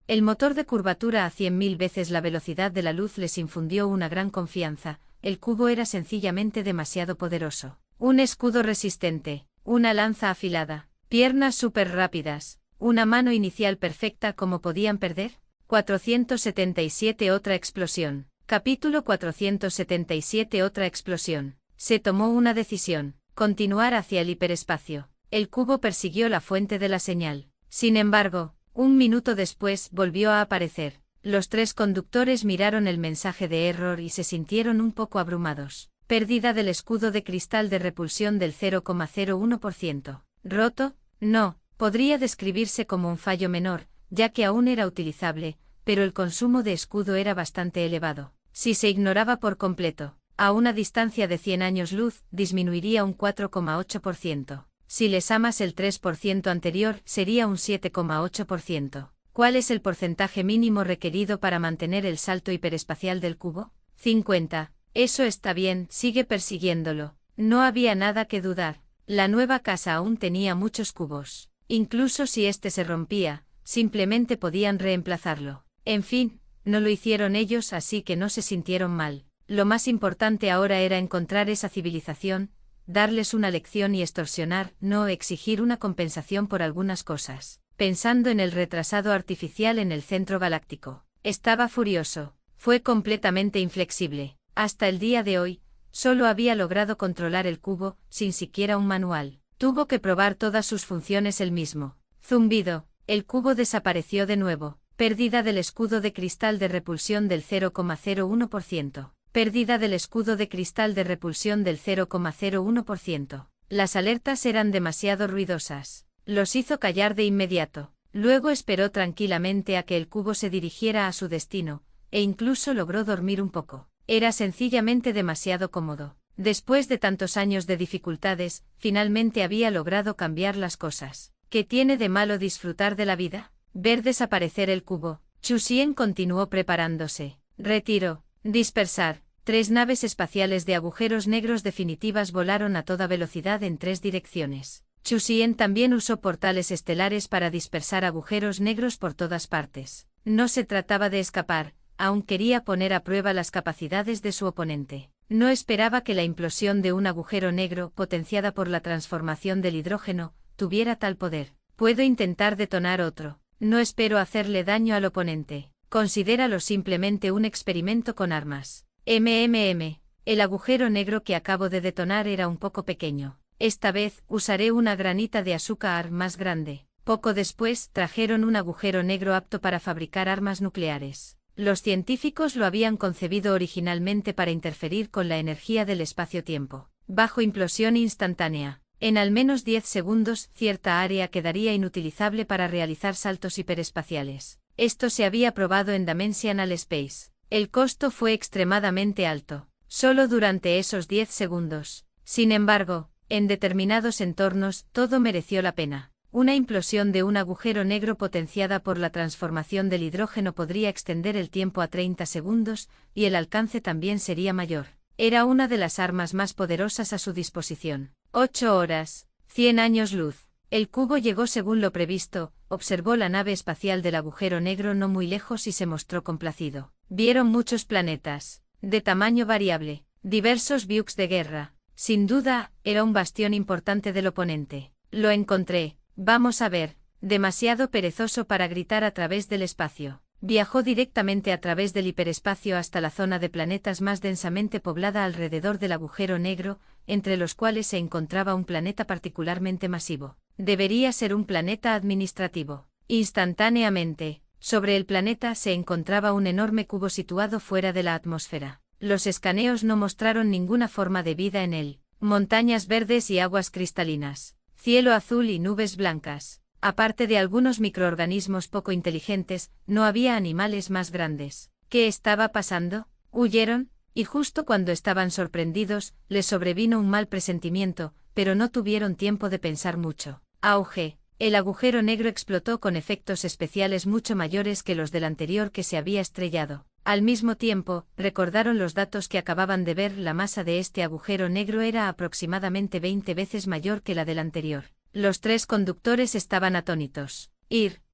El motor de curvatura a 100.000 veces la velocidad de la luz les infundió una gran confianza. El cubo era sencillamente demasiado poderoso. Un escudo resistente, una lanza afilada, piernas súper rápidas, una mano inicial perfecta. ¿Cómo podían perder? 477 Otra explosión. Capítulo 477 Otra explosión. Se tomó una decisión. Continuar hacia el hiperespacio. El cubo persiguió la fuente de la señal. Sin embargo, un minuto después volvió a aparecer. Los 3 conductores miraron el mensaje de error y se sintieron un poco abrumados. Pérdida del escudo de cristal de repulsión del 0,01%. ¿Roto? No, podría describirse como un fallo menor, ya que aún era utilizable, pero el consumo de escudo era bastante elevado. Si se ignoraba por completo, a una distancia de 100 años luz, disminuiría un 4,8%. Si les amas el 3% anterior, sería un 7,8%. ¿Cuál es el porcentaje mínimo requerido para mantener el salto hiperespacial del cubo? 50. Eso está bien, sigue persiguiéndolo. No había nada que dudar. La nueva casa aún tenía muchos cubos. Incluso si este se rompía, simplemente podían reemplazarlo. En fin, no lo hicieron ellos, así que no se sintieron mal. Lo más importante ahora era encontrar esa civilización, darles una lección y extorsionar, no exigir una compensación por algunas cosas. Pensando en el retrasado artificial en el centro galáctico. Estaba furioso. Fue completamente inflexible. Hasta el día de hoy, solo había logrado controlar el cubo, sin siquiera un manual. Tuvo que probar todas sus funciones él mismo. Zumbido. El cubo desapareció de nuevo. Pérdida del escudo de cristal de repulsión del 0,01%. Pérdida del escudo de cristal de repulsión del 0,01%. Las alertas eran demasiado ruidosas. Los hizo callar de inmediato. Luego esperó tranquilamente a que el cubo se dirigiera a su destino, e incluso logró dormir un poco. Era sencillamente demasiado cómodo. Después de tantos años de dificultades, finalmente había logrado cambiar las cosas. ¿Qué tiene de malo disfrutar de la vida? Ver desaparecer el cubo. Chu Xian continuó preparándose. Retiro. Dispersar. 3 naves espaciales de agujeros negros definitivas volaron a toda velocidad en 3 direcciones. Chu Xian también usó portales estelares para dispersar agujeros negros por todas partes. No se trataba de escapar, aún quería poner a prueba las capacidades de su oponente. No esperaba que la implosión de un agujero negro, potenciada por la transformación del hidrógeno, tuviera tal poder. Puedo intentar detonar otro. No espero hacerle daño al oponente. Considéralo simplemente un experimento con armas. El agujero negro que acabo de detonar era un poco pequeño. Esta vez, usaré una granita de azúcar más grande. Poco después, trajeron un agujero negro apto para fabricar armas nucleares. Los científicos lo habían concebido originalmente para interferir con la energía del espacio-tiempo. Bajo implosión instantánea. En al menos 10 segundos, cierta área quedaría inutilizable para realizar saltos hiperespaciales. Esto se había probado en Dimensional Space. El costo fue extremadamente alto. Solo durante esos 10 segundos. Sin embargo, en determinados entornos, todo mereció la pena. Una implosión de un agujero negro potenciada por la transformación del hidrógeno podría extender el tiempo a 30 segundos, y el alcance también sería mayor. Era una de las armas más poderosas a su disposición. 8 horas. 100 años luz. El cubo llegó según lo previsto, observó la nave espacial del agujero negro no muy lejos y se mostró complacido. Vieron muchos planetas, de tamaño variable, diversos buques de guerra. Sin duda, era un bastión importante del oponente. Lo encontré. Vamos a ver. Demasiado perezoso para gritar a través del espacio. Viajó directamente a través del hiperespacio hasta la zona de planetas más densamente poblada alrededor del agujero negro, entre los cuales se encontraba un planeta particularmente masivo. Debería ser un planeta administrativo. Instantáneamente, sobre el planeta se encontraba un enorme cubo situado fuera de la atmósfera. Los escaneos no mostraron ninguna forma de vida en él. Montañas verdes y aguas cristalinas. Cielo azul y nubes blancas. Aparte de algunos microorganismos poco inteligentes, no había animales más grandes. ¿Qué estaba pasando? Huyeron, y justo cuando estaban sorprendidos, les sobrevino un mal presentimiento, pero no tuvieron tiempo de pensar mucho. Auge. El agujero negro explotó con efectos especiales mucho mayores que los del anterior que se había estrellado. Al mismo tiempo, recordaron los datos que acababan de ver. La masa de este agujero negro era aproximadamente 20 veces mayor que la del anterior. Los tres conductores estaban atónitos.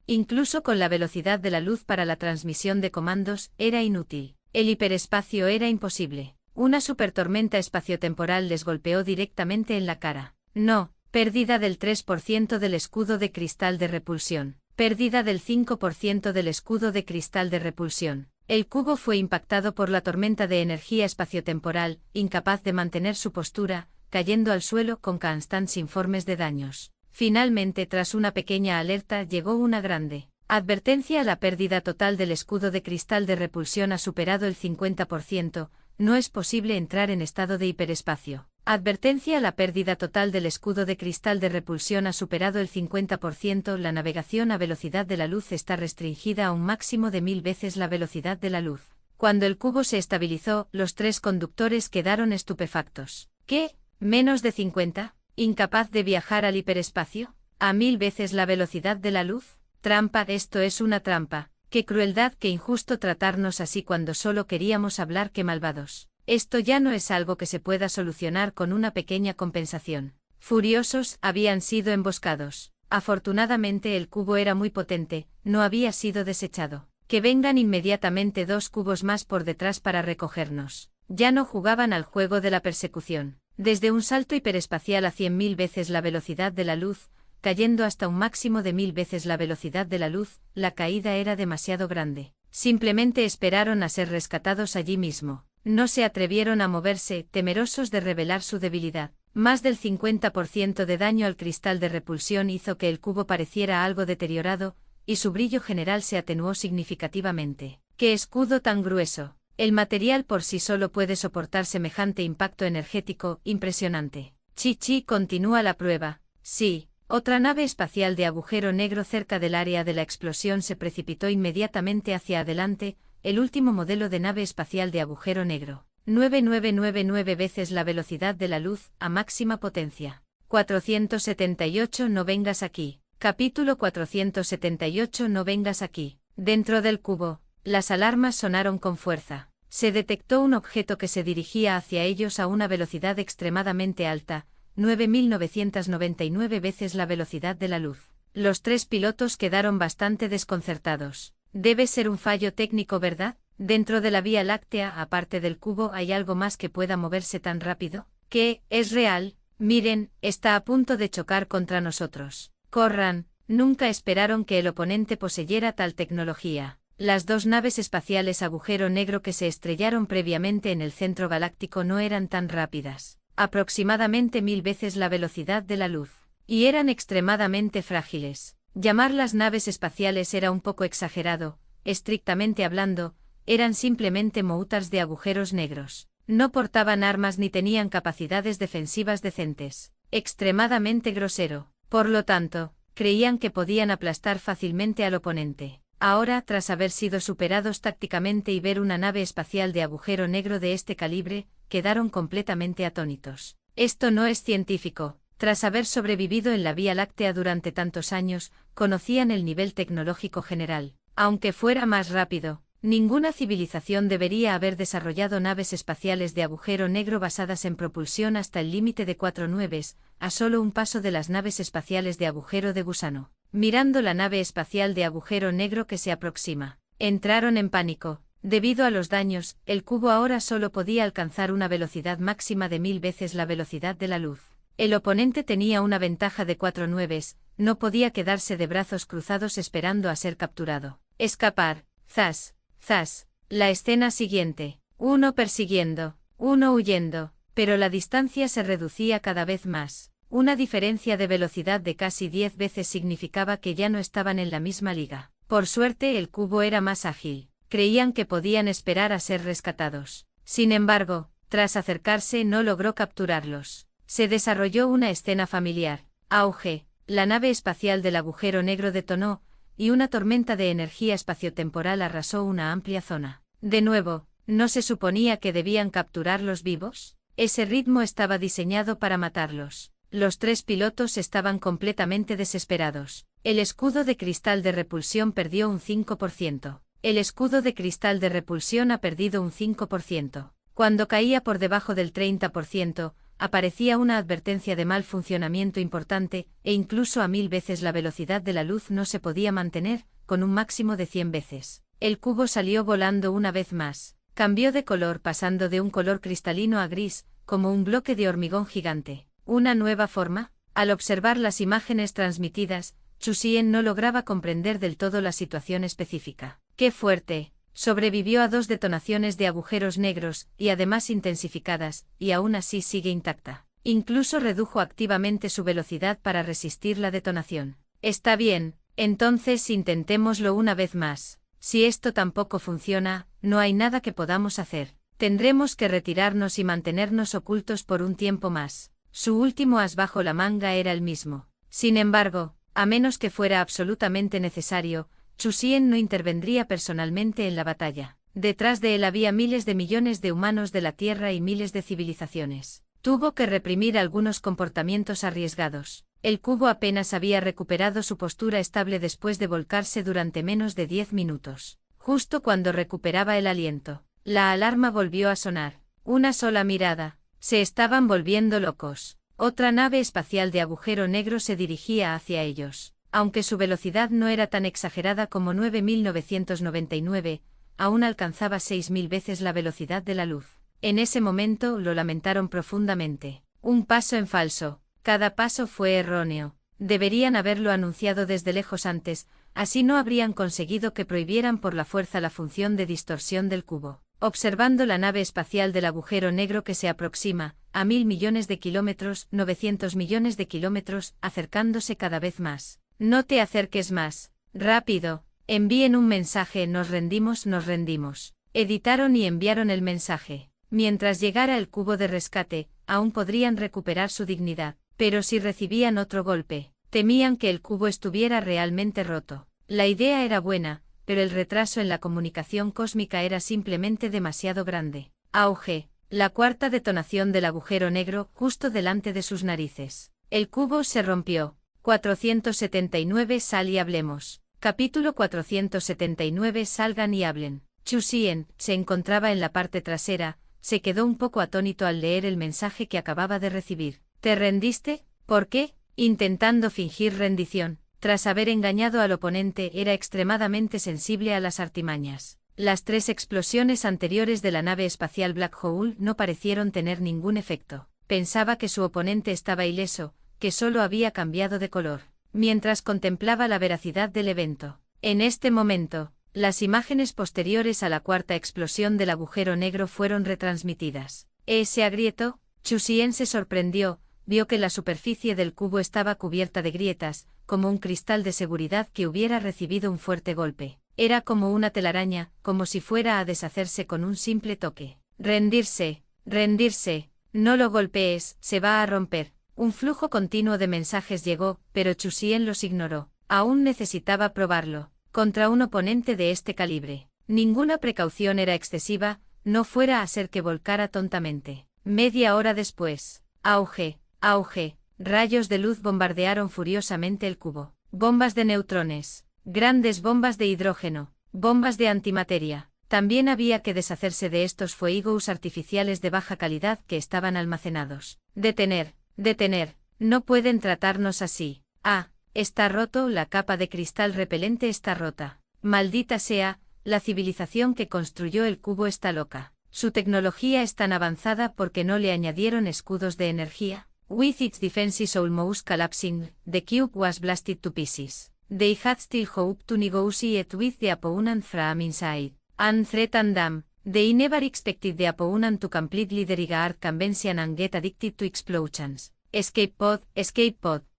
Incluso con la velocidad de la luz para la transmisión de comandos, era inútil. El hiperespacio era imposible. Una supertormenta espaciotemporal les golpeó directamente en la cara. No, pérdida del 3% del escudo de cristal de repulsión. Pérdida del 5% del escudo de cristal de repulsión. El cubo fue impactado por la tormenta de energía espaciotemporal, incapaz de mantener su postura, cayendo al suelo con constantes informes de daños. Finalmente, tras una pequeña alerta, llegó una grande advertencia: la pérdida total del escudo de cristal de repulsión ha superado el 50%, no es posible entrar en estado de hiperespacio. Advertencia: la pérdida total del escudo de cristal de repulsión ha superado el 50%, la navegación a velocidad de la luz está restringida a un máximo de 1000 veces la velocidad de la luz. Cuando el cubo se estabilizó, los tres conductores quedaron estupefactos. ¿Qué? ¿Menos de 50? ¿Incapaz de viajar al hiperespacio? ¿A 1000 veces la velocidad de la luz? Trampa, esto es una trampa. Qué crueldad, qué injusto tratarnos así cuando solo queríamos hablar, qué malvados. Esto ya no es algo que se pueda solucionar con una pequeña compensación. Furiosos, habían sido emboscados. Afortunadamente el cubo era muy potente, no había sido desechado. Que vengan inmediatamente 2 cubos más por detrás para recogernos. Ya no jugaban al juego de la persecución. Desde un salto hiperespacial a 100.000 veces la velocidad de la luz, cayendo hasta un máximo de 1000 veces la velocidad de la luz, la caída era demasiado grande. Simplemente esperaron a ser rescatados allí mismo. No se atrevieron a moverse, temerosos de revelar su debilidad. Más del 50% de daño al cristal de repulsión hizo que el cubo pareciera algo deteriorado, y su brillo general se atenuó significativamente. ¡Qué escudo tan grueso! El material por sí solo puede soportar semejante impacto energético, impresionante. Chi continúa la prueba. Sí. Otra nave espacial de agujero negro cerca del área de la explosión se precipitó inmediatamente hacia adelante, el último modelo de nave espacial de agujero negro. 9999 veces la velocidad de la luz, a máxima potencia. 478 No vengas aquí. Capítulo 478 No vengas aquí. Dentro del cubo, las alarmas sonaron con fuerza. Se detectó un objeto que se dirigía hacia ellos a una velocidad extremadamente alta, 9999 veces la velocidad de la luz. Los tres pilotos quedaron bastante desconcertados. Debe ser un fallo técnico, ¿verdad? Dentro de la Vía Láctea, aparte del cubo, ¿hay algo más que pueda moverse tan rápido? ¿Qué? ¿Es real? Miren, está a punto de chocar contra nosotros. Corran. Nunca esperaron que el oponente poseyera tal tecnología. Las 2 naves espaciales agujero negro que se estrellaron previamente en el centro galáctico no eran tan rápidas. Aproximadamente 1000 veces la velocidad de la luz. Y eran extremadamente frágiles. Llamar las naves espaciales era un poco exagerado, estrictamente hablando, eran simplemente moutars de agujeros negros. No portaban armas ni tenían capacidades defensivas decentes. Extremadamente grosero. Por lo tanto, creían que podían aplastar fácilmente al oponente. Ahora, tras haber sido superados tácticamente y ver una nave espacial de agujero negro de este calibre, quedaron completamente atónitos. Esto no es científico. Tras haber sobrevivido en la Vía Láctea durante tantos años, conocían el nivel tecnológico general. Aunque fuera más rápido, ninguna civilización debería haber desarrollado naves espaciales de agujero negro basadas en propulsión hasta el límite de 4 nueves, a solo un paso de las naves espaciales de agujero de gusano. Mirando la nave espacial de agujero negro que se aproxima, entraron en pánico. Debido a los daños, el cubo ahora solo podía alcanzar una velocidad máxima de 1000 veces la velocidad de la luz. El oponente tenía una ventaja de 4 nueves, no podía quedarse de brazos cruzados esperando a ser capturado. Escapar. zas, zas. La escena siguiente. Uno persiguiendo, uno huyendo, pero la distancia se reducía cada vez más. Una diferencia de velocidad de casi 10 veces significaba que ya no estaban en la misma liga. Por suerte el cubo era más ágil. Creían que podían esperar a ser rescatados. Sin embargo, tras acercarse no logró capturarlos. Se desarrolló una escena familiar. Auge. La nave espacial del agujero negro detonó, y una tormenta de energía espaciotemporal arrasó una amplia zona. De nuevo, ¿no se suponía que debían capturarlos vivos? Ese ritmo estaba diseñado para matarlos. Los 3 pilotos estaban completamente desesperados. El escudo de cristal de repulsión perdió un 5%. El escudo de cristal de repulsión ha perdido un 5%. Cuando caía por debajo del 30%, aparecía una advertencia de mal funcionamiento importante, e incluso a 1000 veces la velocidad de la luz no se podía mantener, con un máximo de 100 veces. El cubo salió volando una vez más. Cambió de color pasando de un color cristalino a gris, como un bloque de hormigón gigante. ¿Una nueva forma? Al observar las imágenes transmitidas, Chusien no lograba comprender del todo la situación específica. ¡Qué fuerte! Sobrevivió a 2 detonaciones de agujeros negros, y además intensificadas, y aún así sigue intacta. Incluso redujo activamente su velocidad para resistir la detonación. Está bien, entonces intentémoslo una vez más. Si esto tampoco funciona, no hay nada que podamos hacer. Tendremos que retirarnos y mantenernos ocultos por un tiempo más. Su último as bajo la manga era el mismo. Sin embargo, a menos que fuera absolutamente necesario, Chusien no intervendría personalmente en la batalla. Detrás de él había miles de millones de humanos de la Tierra y miles de civilizaciones. Tuvo que reprimir algunos comportamientos arriesgados. El cubo apenas había recuperado su postura estable después de volcarse durante menos de 10 minutos. Justo cuando recuperaba el aliento, la alarma volvió a sonar. Una sola mirada. Se estaban volviendo locos. Otra nave espacial de agujero negro se dirigía hacia ellos. Aunque su velocidad no era tan exagerada como 9999, aún alcanzaba 6000 veces la velocidad de la luz. En ese momento lo lamentaron profundamente. Un paso en falso. Cada paso fue erróneo. Deberían haberlo anunciado desde lejos antes, así no habrían conseguido que prohibieran por la fuerza la función de distorsión del cubo. Observando la nave espacial del agujero negro que se aproxima, a 1000 millones de kilómetros, 900 millones de kilómetros, acercándose cada vez más. No te acerques más. Rápido. Envíen un mensaje, nos rendimos, nos rendimos. Editaron y enviaron el mensaje. Mientras llegara el cubo de rescate, aún podrían recuperar su dignidad. Pero si recibían otro golpe, temían que el cubo estuviera realmente roto. La idea era buena, pero el retraso en la comunicación cósmica era simplemente demasiado grande. Auge. La cuarta detonación del agujero negro, justo delante de sus narices. El cubo se rompió. 479 Sal y hablemos. Capítulo 479 Salgan y hablen. Chusien se encontraba en la parte trasera, se quedó un poco atónito al leer el mensaje que acababa de recibir. ¿Te rendiste? ¿Por qué? Intentando fingir rendición. Tras haber engañado al oponente, era extremadamente sensible a las artimañas. Las 3 explosiones anteriores de la nave espacial Black Hole no parecieron tener ningún efecto. Pensaba que su oponente estaba ileso, que solo había cambiado de color. Mientras contemplaba la veracidad del evento. En este momento, las imágenes posteriores a la cuarta explosión del agujero negro fueron retransmitidas. ¿Se agrietó? Chusien se sorprendió, vio que la superficie del cubo estaba cubierta de grietas, como un cristal de seguridad que hubiera recibido un fuerte golpe. Era como una telaraña, como si fuera a deshacerse con un simple toque. Rendirse, rendirse, no lo golpees, se va a romper. Un flujo continuo de mensajes llegó, pero Chusien los ignoró. Aún necesitaba probarlo. Contra un oponente de este calibre. Ninguna precaución era excesiva, no fuera a ser que volcara tontamente. Media hora después. Auge, auge. Rayos de luz bombardearon furiosamente el cubo. Bombas de neutrones. Grandes bombas de hidrógeno. Bombas de antimateria. También había que deshacerse de estos fuegos artificiales de baja calidad que estaban almacenados. Detener. Detener. No pueden tratarnos así. Ah, está roto, la capa de cristal repelente está rota. Maldita sea, la civilización que construyó el cubo está loca. Su tecnología es tan avanzada porque no le añadieron escudos de energía. With its defenses almost collapsing, the cube was blasted to pieces. they had still hope to negotiate with the opponent from inside, and threatened them. They never expected the opponent to completely disregard convention and get addicted to explosions. Escape pod,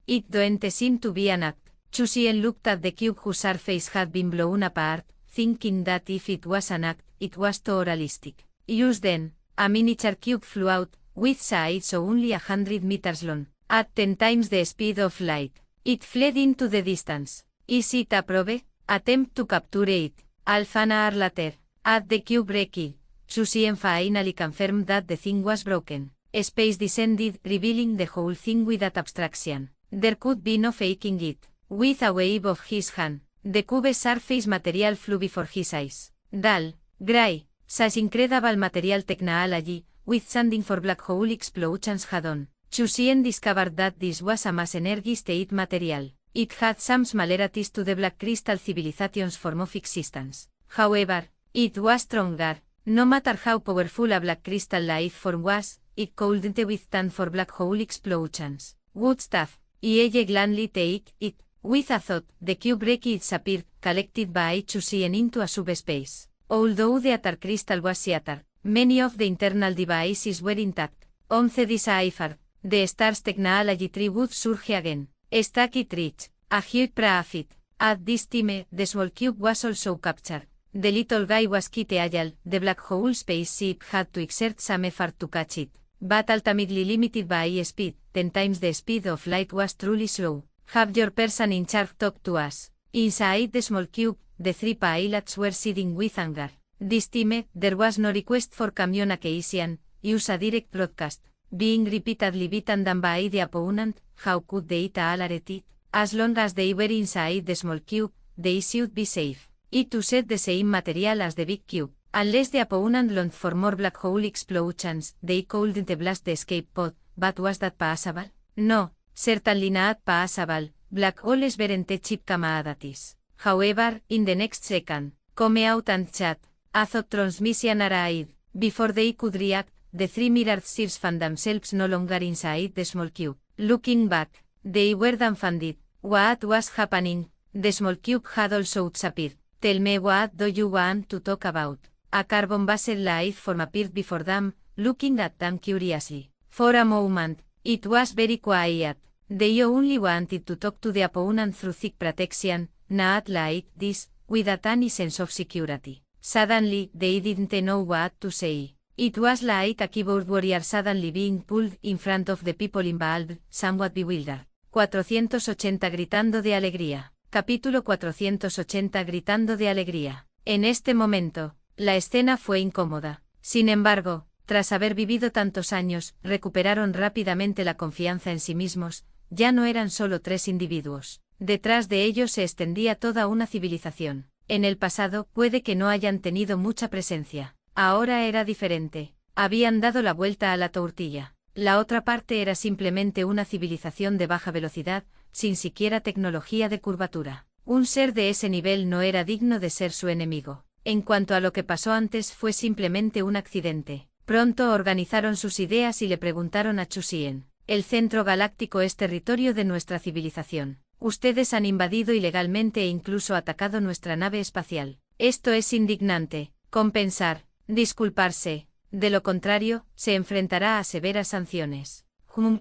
it don't seem to be an act. Chusien looked at the cube whose surface had been blown apart, thinking that if it was an act, it was too realistic. Just then, a miniature cube flew out, with sides only 100 meters long, at 10 times the speed of light. It fled into the distance. Is it a probe? Attempt to capture it. Half an hour later, at the cube wrecked, Chusien finally confirmed that the thing was broken. Space descended, revealing the whole thing without abstraction. There could be no faking it. With a wave of his hand, the cube's surface material flew before his eyes. Dull, gray, such incredible material technology, withstanding for black hole explosions had on. Chusien discovered that this was a mass energy state material. It had some similarities to the black crystal civilization's form of existence. However, it was stronger. No matter how powerful a black crystal life form was, it couldn't withstand for black hole explosions. Good stuff. I gladly take it. With a thought, the cube wreckage appeared, collected by Chusien into a subspace. Although the outer crystal was shattered, many of the internal devices were intact. Once deciphered, the star's technology tree would surge again. Stack it rich, a huge profit. At this time, the small cube was also captured. The little guy was quite agile. The black hole spaceship had to exert some effort to catch it, but ultimately limited by speed. 10 times the speed of light was truly slow. Have your person in charge talk to us. Inside the small cube, the 3 pilots were seething with anger. This time, there was no request for communication. Use a direct broadcast. Being repeatedly beaten down by the opponent, how could they tolerate it? As long as they were inside the small cube, they should be safe. It used the same material as the big cube. Unless the opponent launched for more black hole explosions, they couldn't blast the escape pod. But was that possible? No, certainly not possible. Black holes weren't cheap commodities. However, in the next second, come out and chat. A thought transmission arrived. Before they could react, the 3 mirrored spheres found themselves no longer inside the small cube. Looking back, they were dumbfounded. What was happening? The small cube had also disappeared. Tell me, what do you want to talk about? A carbon-based life form appeared before them, looking at them curiously. For a moment, it was very quiet. They only wanted to talk to the opponent through thick protection, not like this, without any sense of security. Suddenly, they didn't know what to say. It was like a keyboard warrior suddenly being pulled in front of the people involved, somewhat bewildered. 480 gritando de alegría. Capítulo 480 gritando de alegría. En este momento, la escena fue incómoda. Sin embargo, tras haber vivido tantos años, recuperaron rápidamente la confianza en sí mismos. Ya no eran solo 3 individuos. Detrás de ellos se extendía toda una civilización. En el pasado puede que no hayan tenido mucha presencia. Ahora era diferente. Habían dado la vuelta a la tortilla. La otra parte era simplemente una civilización de baja velocidad, sin siquiera tecnología de curvatura. Un ser de ese nivel no era digno de ser su enemigo. En cuanto a lo que pasó antes, fue simplemente un accidente. Pronto organizaron sus ideas y le preguntaron a Chusien. El centro galáctico es territorio de nuestra civilización. Ustedes han invadido ilegalmente e incluso atacado nuestra nave espacial. Esto es indignante. Compensar. Disculparse. De lo contrario, se enfrentará a severas sanciones.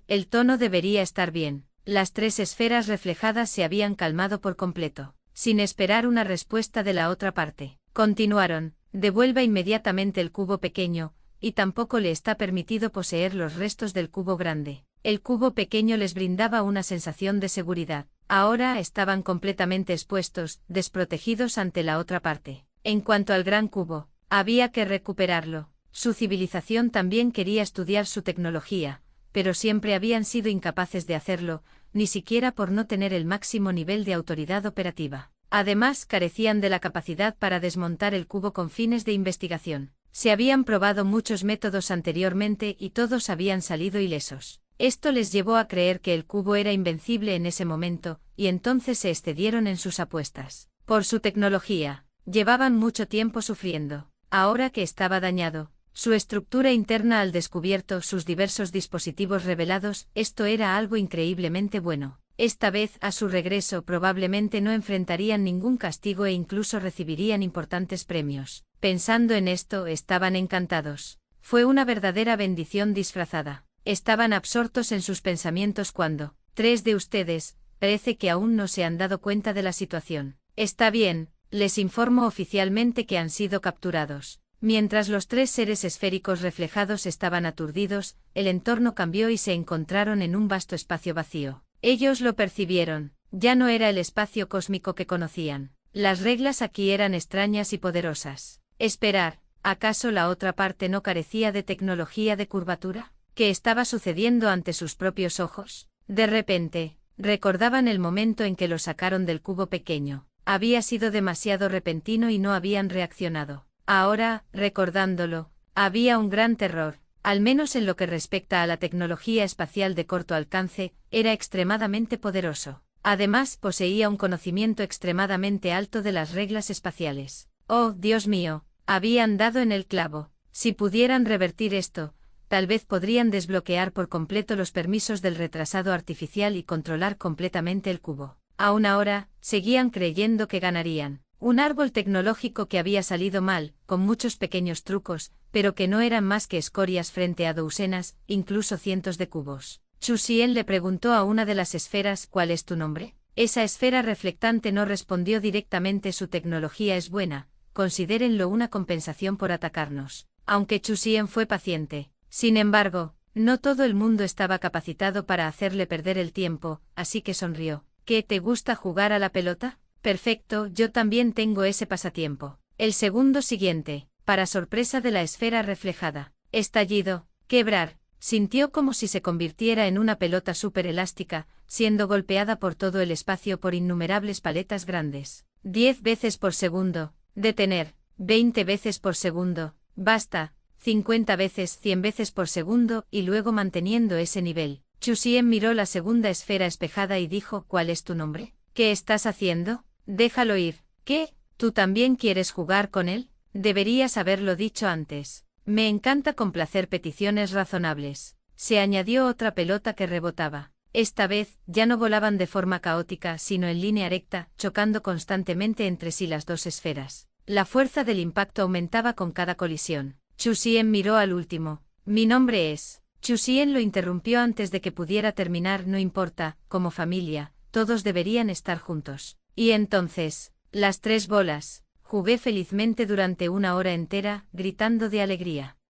El tono debería estar bien. Las 3 esferas reflejadas se habían calmado por completo, sin esperar una respuesta de la otra parte. Continuaron. Devuelva inmediatamente el cubo pequeño, y tampoco le está permitido poseer los restos del cubo grande. El cubo pequeño les brindaba una sensación de seguridad. Ahora estaban completamente expuestos, desprotegidos ante la otra parte. En cuanto al gran cubo, había que recuperarlo. Su civilización también quería estudiar su tecnología, pero siempre habían sido incapaces de hacerlo, ni siquiera por no tener el máximo nivel de autoridad operativa. Además, carecían de la capacidad para desmontar el cubo con fines de investigación. Se habían probado muchos métodos anteriormente y todos habían salido ilesos. Esto les llevó a creer que el cubo era invencible en ese momento, y entonces se excedieron en sus apuestas. Por su tecnología, llevaban mucho tiempo sufriendo. Ahora que estaba dañado, su estructura interna al descubierto, sus diversos dispositivos revelados, esto era algo increíblemente bueno. Esta vez, a su regreso, probablemente no enfrentarían ningún castigo e incluso recibirían importantes premios. Pensando en esto, estaban encantados. Fue una verdadera bendición disfrazada. Estaban absortos en sus pensamientos cuando, 3 de ustedes, parece que aún no se han dado cuenta de la situación. Está bien, les informo oficialmente que han sido capturados. Mientras los 3 seres esféricos reflejados estaban aturdidos, el entorno cambió y se encontraron en un vasto espacio vacío. Ellos lo percibieron, ya no era el espacio cósmico que conocían. Las reglas aquí eran extrañas y poderosas. Esperar, ¿acaso la otra parte no carecía de tecnología de curvatura? ¿Qué estaba sucediendo ante sus propios ojos? De repente, recordaban el momento en que lo sacaron del cubo pequeño. Había sido demasiado repentino y no habían reaccionado. Ahora, recordándolo, había un gran terror. Al menos en lo que respecta a la tecnología espacial de corto alcance, era extremadamente poderoso. Además, poseía un conocimiento extremadamente alto de las reglas espaciales. Oh, Dios mío, habían dado en el clavo. Si pudieran revertir esto, tal vez podrían desbloquear por completo los permisos del retrasado artificial y controlar completamente el cubo. Aún ahora, seguían creyendo que ganarían. Un árbol tecnológico que había salido mal, con muchos pequeños trucos, pero que no eran más que escorias frente a docenas, incluso cientos de cubos. Chu Xian le preguntó a una de las esferas ¿cuál es tu nombre? Esa esfera reflectante no respondió directamente su tecnología es buena, considérenlo una compensación por atacarnos. Aunque Chu Xian fue paciente. Sin embargo, no todo el mundo estaba capacitado para hacerle perder el tiempo, así que sonrió. ¿Qué te gusta jugar a la pelota? Perfecto, yo también tengo ese pasatiempo. El segundo siguiente, para sorpresa de la esfera reflejada. Estallido, quebrar, sintió como si se convirtiera en una pelota superelástica, siendo golpeada por todo el espacio por innumerables paletas grandes. 10 veces por segundo, detener, 20 veces por segundo, basta, 50 veces, 100 veces por segundo y luego manteniendo ese nivel. Chu Xian miró la segunda esfera espejada y dijo ¿cuál es tu nombre? ¿Qué estás haciendo? Déjalo ir. ¿Qué? ¿Tú también quieres jugar con él? Deberías haberlo dicho antes. Me encanta complacer peticiones razonables. Se añadió otra pelota que rebotaba. Esta vez, ya no volaban de forma caótica sino en línea recta, chocando constantemente entre sí las dos esferas. La fuerza del impacto aumentaba con cada colisión. Chu Xian miró al último. Mi nombre es... Chu Xian lo interrumpió antes de que pudiera terminar no importa, como familia, todos deberían estar juntos. Y entonces, las 3 bolas, jugué felizmente durante 1 hora entera, gritando de alegría.